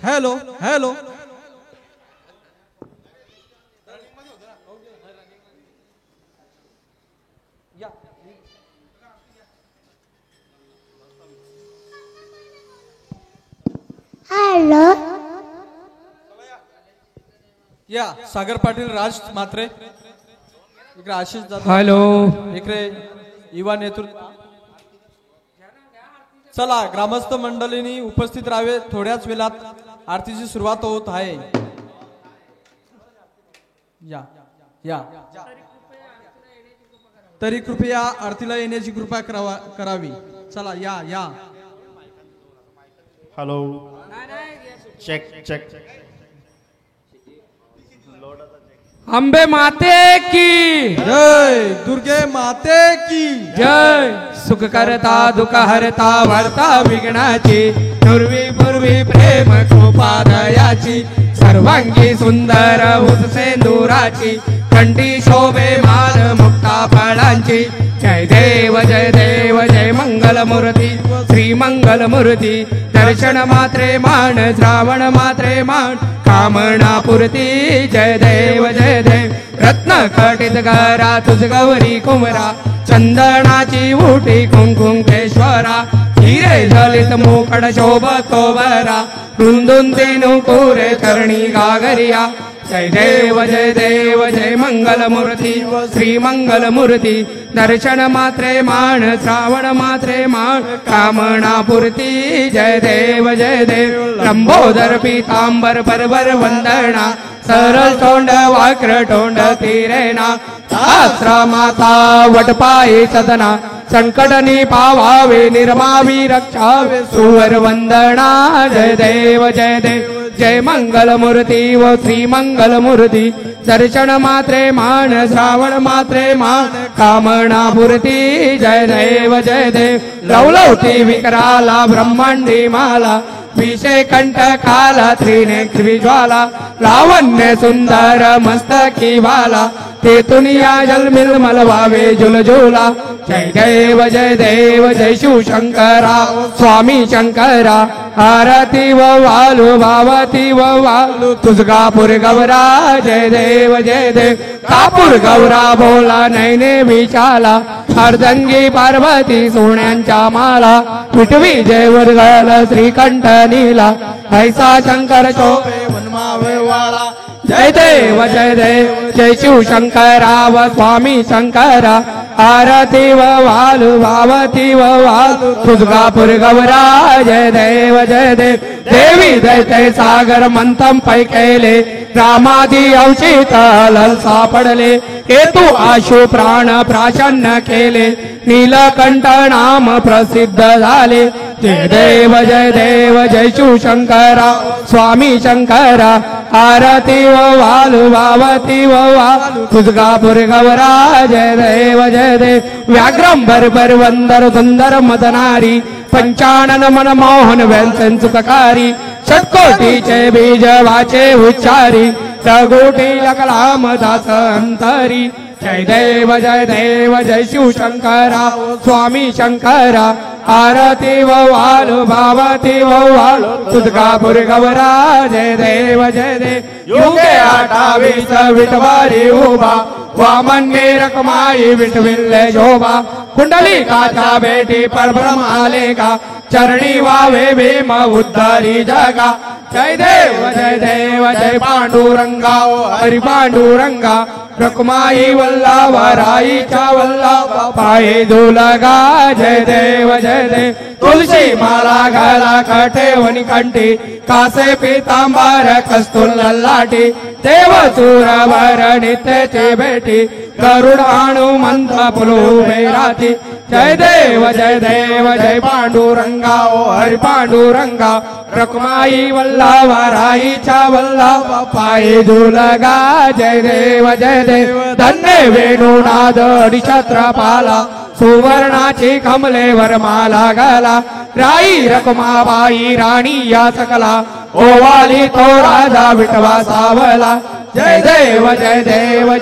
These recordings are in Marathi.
हॅलो हॅलो हॅलो या सागर पाटील राज मात्रे इकडे आशिष जाधव हॅलो इकडे युवा नेतृत्व चला ग्रामस्थ मंडळींनी उपस्थित राहावे थोड्याच वेळात आरतीची सुरुवात होत आहे या या तरी कृपया आरतीला येण्याची कृपा करावी चला या या हॅलो चेक चेक अंबे माते की जय दुर्गे माते की जय सुख करता दुःख हरता वर्ता विघ्नाची पूर्वी पूर्वी प्रेम कृपा दयाची सर्वांगी सुंदर सेंदुराची कंठी शोभे मान मुक्ता फळांची जय देव जय मंगल मूर्ती श्री मंगल मूर्ती दर्शन मात्रे मान श्रावण मात्रे मान कामना पूर्ती जय देव रत्न कटित गरा तुझ गौरी कुमरा चंदनाची उठी कुंकुमेश्वरा हिरे जलित मुकड शोभतो बरा रुंदून तेनु कोरे करणी गागरिया जय देव जय मंगल मूर्ती श्री मंगल मूर्ती दर्शन मात्रे मान श्रावण मात्रे मान कामना पूर्ती जय देव लंबोदर पीतांबर परवर वंदना सरळ तोंड वाक्र तोंड तिरेना शास्त्रा माता वटपाये सदना संकटनी पावावे निर्मावी रक्षावे सुवर वंदना जय देव जय मंगल मूर्ती व श्री मंगल मूर्ती दर्शन मात्रे मान श्रावण मात्रे मान कामना पूर्ती जय देव लवलवती विकराला ब्रह्मांडी माला विषय कंठ काला त्रिनेत्री ज्वाला लावण्य सुंदर मस्तकी वाला ते तुनिया जलमिल मलवावे झुलझुला जय देव जय शिव शंकरा स्वामी शंकरा आरती व वालू भावती व वालू तुझगापूर गौरा जय देव कापूर गौरा बोला नैने विचाला अर्धंगी पार्वती सोन्यांच्या माला विठवी जय वर्गल श्रीकंठ नीला ऐसा शंकर शोभे वनमावे वाला जय देव जय शिव शंकरा व स्वामी शंकरा आरती व वालू भावती व वालू तुझगापूर गौरा जय देव देवी दैत्य सागर मंथम पैकेले रामादी अवचित ललसा पडले केतू आशु प्राण प्राशन्न केले नीलकंठ नाम प्रसिद्ध झाले जय देव जय शिव शंकरा स्वामी शंकरा आरती व वालू भावती व वालू तुझगापूर गौरा जय देव व्याघ्रंबर वंदर सुंदर मदनारी पंचानन मन मोहन व्यंसन सुखकारी षटकोटीचे बीज वाचे उच्चारी तगोटी लकलाम दास अंतरी जय देव जय शिव शंकरा स्वामी शंकरा आरती व वालू भावती व वालू तुझगापूर गौरा जय देव युगे 28 विठवारी उभा वामन रकमाई विठविल्ले शोभा कुंडली काचा बेटी परब्रह्म आले का चरणी वावे भीम उद्धारी जगा जय देव जय पांडुरंगा हरि पांडुरंगा रखमाई वल्लभा राईच्या वल्लभा पाये दुलगा जय देव तुलसी माला घाला कठेवनी कंठी कासे पीतांबर कस्तूर ललाटी देव सुरवर नित्यचे भेटी गरुड हनुमंत पुलुबे राती जय देव जय पांडुरंगा ओ हरि पांडुरंगा रखमाई वल्लभा राईच्या वल्लभा पाये दुलगा जय देव धन्य वेणुनाद छत्रपाला सुवर्णाची कमले वरमाला गला राई रखमाबाई राणी या सकला ओवाली तो राजा विठवा सावला जय देव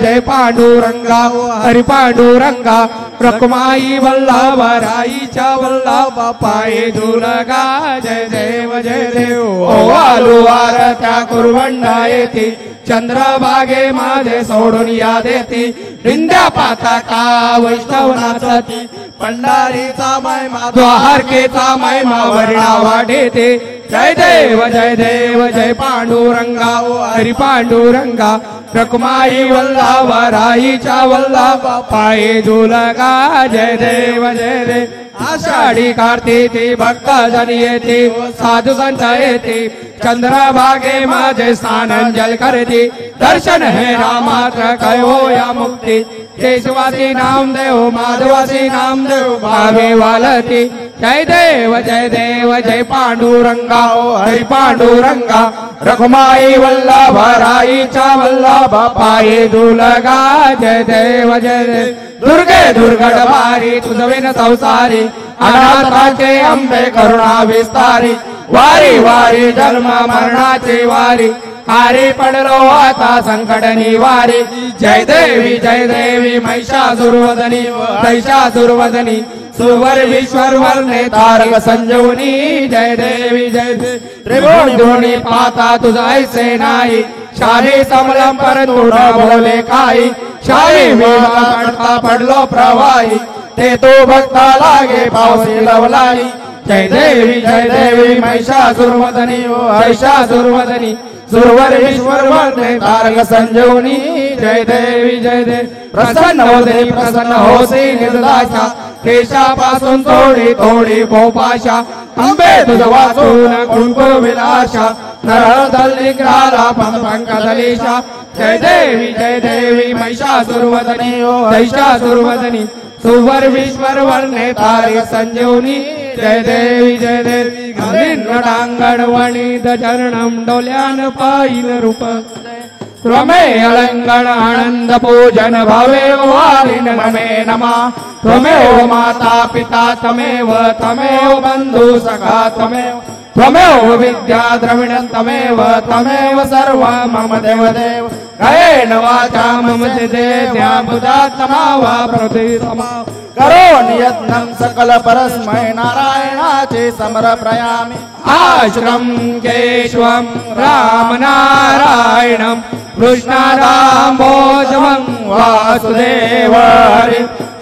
जय पांडुरंगा हरि पांडुरंगा रखुमाई वल्लभराईच्या वल्लभा पाये झुलगा जय देव जय देव ओवालू आरत्या कुरवंडा येते चंद्रभागे माझे सोडून या देती रिंद्या पाताका वैष्णव नाचती पंढारीचा महिमा द्वारकेचा महिमा वर्णा वाढेते जय देव जय देव जय पांडुरंगा हरी पांडुरंगा रखुमाई वल्लभराईच्या वल्लभा पाये झुलगा जय देव जय देव आषाढी कार्तिकी भक्त जन येते साधू संत येते चंद्रभागे माझे स्नानंजल करते दर्शन है रामात्र कयो या मुक्ती केशवासी नामदेव माधवासी नामदेव भावे वालती जय देव जय पांडुरंगा हरी पांडुरंगा रखुमाई वल्लभराईच्या वल्लभा पाये झुलगा जय देव दुर्गे दुर्गडवारी तुझविन संसारी अनाथाचे अंबे करुणा विस्तारी वारी वारी जन्म मरणाची वारी हारी पडलो आता संकट निवारी जय देवी महिषासुरवदनी महिषासुरवदनी सुवर विश्वर वर्णे तारक संजीवनी जय देवी त्रिभुवन धोनी पाता तुझा ऐसे नाही शाही समलम परंतु न बोले काही शाही वेगा पडता पडलो प्रवाही ते तो भक्ता लागे पावसी लवलाई जय देवी महिषासुरवदनी महिषासुरवदनी सुरवर ईश्वर वर्णे तारक संजीवनी जय देवी प्रसन्न होसी निर्दाशा केशापासून थोडी थोडी भोपाशा अंबे तुझ वाचून कुंकुम विलाशा नरदल निग्रहाला पंकदलीशा जय देवी महिषासुरवदनी महिषासुरवदनी सुवर विश्वर वर्णे तारक संजीवनी जय देवी नटांगण वणित चरणम डोल्यान पाहिल रूप त्वमे अलंगण आनंद पूजन भवे वालिन नमे नमा त्वमेव माता पिता तमेव बंधु सखा त्वमेव विद्या द्रविण तमेव सर्व मम देव गयेन वाचा मम देव्या बुधात्मा प्रतिमा करो नियत्नं सकल परस्मै नारायणाचे समर्पयामि आश्रम केशवं राम नारायणं कृष्ण दामोदरं वासुदेव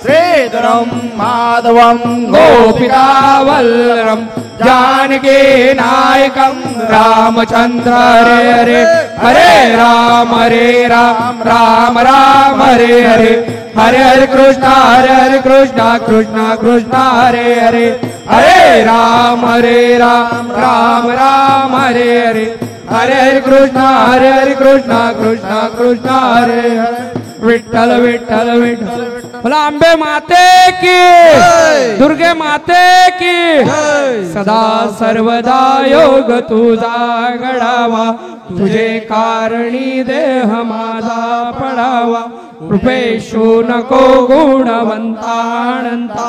श्रीधरं माधवं गोपिका वल्लभं जानकी नायकं रामचंद्र हरे हरे राम राम राम हरे हरे कृष्ण कृष्ण कृष्ण हरे हरे राम राम राम हरे हरे कृष्ण कृष्ण कृष्ण हरे विठ्ठल विठ्ठल बोला अंबे माते की दुर्गे माते की सदा सर्वदा योग तुझा घडावा तुझे कारणी देह माझा पडावा कृपेशु नको गुणवंतानंता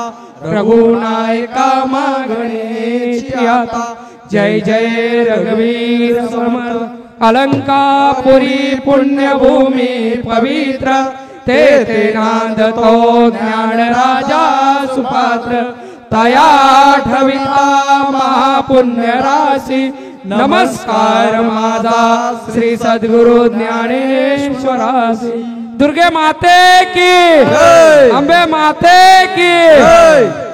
रघुनायका मागणेची आता जय जय रघुवीर समर्थ अलंकापुरी पुण्यभूमी पवित्र तेथे नांदतो ज्ञान राजा सुपात्र तया ठविता महापुण्य राशी नमस्कार माझा श्री सद्गुरु ज्ञानेश्वरासी दुर्गे माते की अंबे माते की